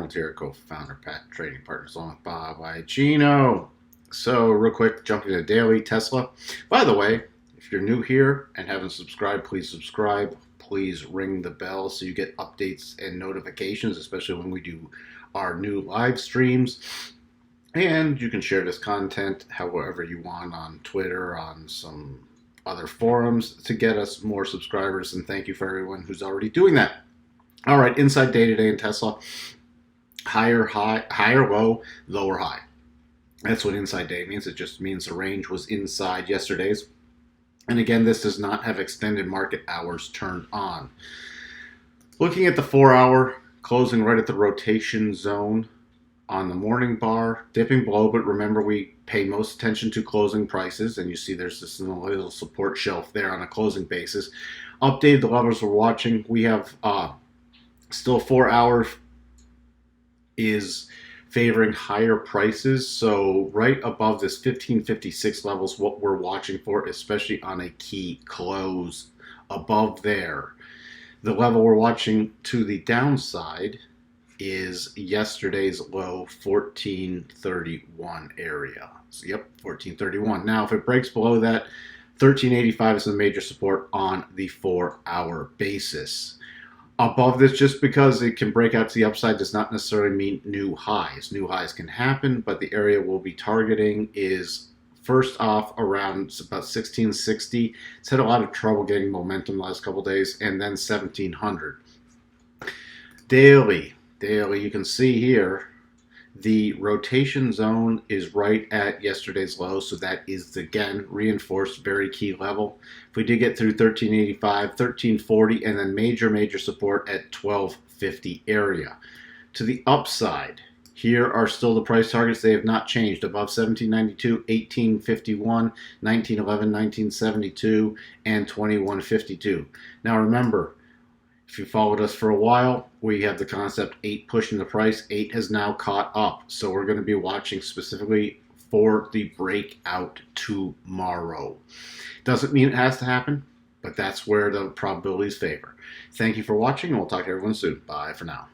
volunteer, co-founder, Pat, trading partners, along with Bob Iacino. So, real quick, jumping to daily Tesla. By the way, if you're new here and haven't subscribed, please subscribe. Please ring the bell so you get updates and notifications, especially when we do our new live streams. And you can share this content however you want on Twitter, on some other forums to get us more subscribers. And thank you for everyone who's already doing that. All right, inside day today in Tesla, higher low, lower high. That's what inside day means. It just means the range was inside yesterday's. And again, this does not have extended market hours turned on. Looking at the 4-hour, closing right at the rotation zone on the morning bar, dipping below, but remember we pay most attention to closing prices, and you see there's this little support shelf there on a closing basis. Updated the levels we're watching. We have still 4 hours is favoring higher prices. So right above this 1556 levels, what we're watching for, especially on a key close above there. The level we're watching to the downside is yesterday's low 1431 area. So, yep, 1431. Now, if it breaks below that, 1385 is the major support on the 4-hour basis. Above this, just because it can break out to the upside does not necessarily mean new highs. New highs can happen, but the area we'll be targeting is first off around about 1660. It's had a lot of trouble getting momentum the last couple days, and then 1700. Daily, you can see here, the rotation zone is right at yesterday's low, so that is, again, reinforced very key level. If we did get through 1385, 1340, and then major support at 1250 area. To the upside, here are still the price targets. They have not changed. Above 1792, 1851, 1911, 1972, and 2152. Now remember, if you followed us for a while, we have the concept 8 pushing the price. 8 has now caught up. So we're going to be watching specifically for the breakout tomorrow. Doesn't mean it has to happen, but that's where the probabilities favor. Thank you for watching, and we'll talk to everyone soon. Bye for now.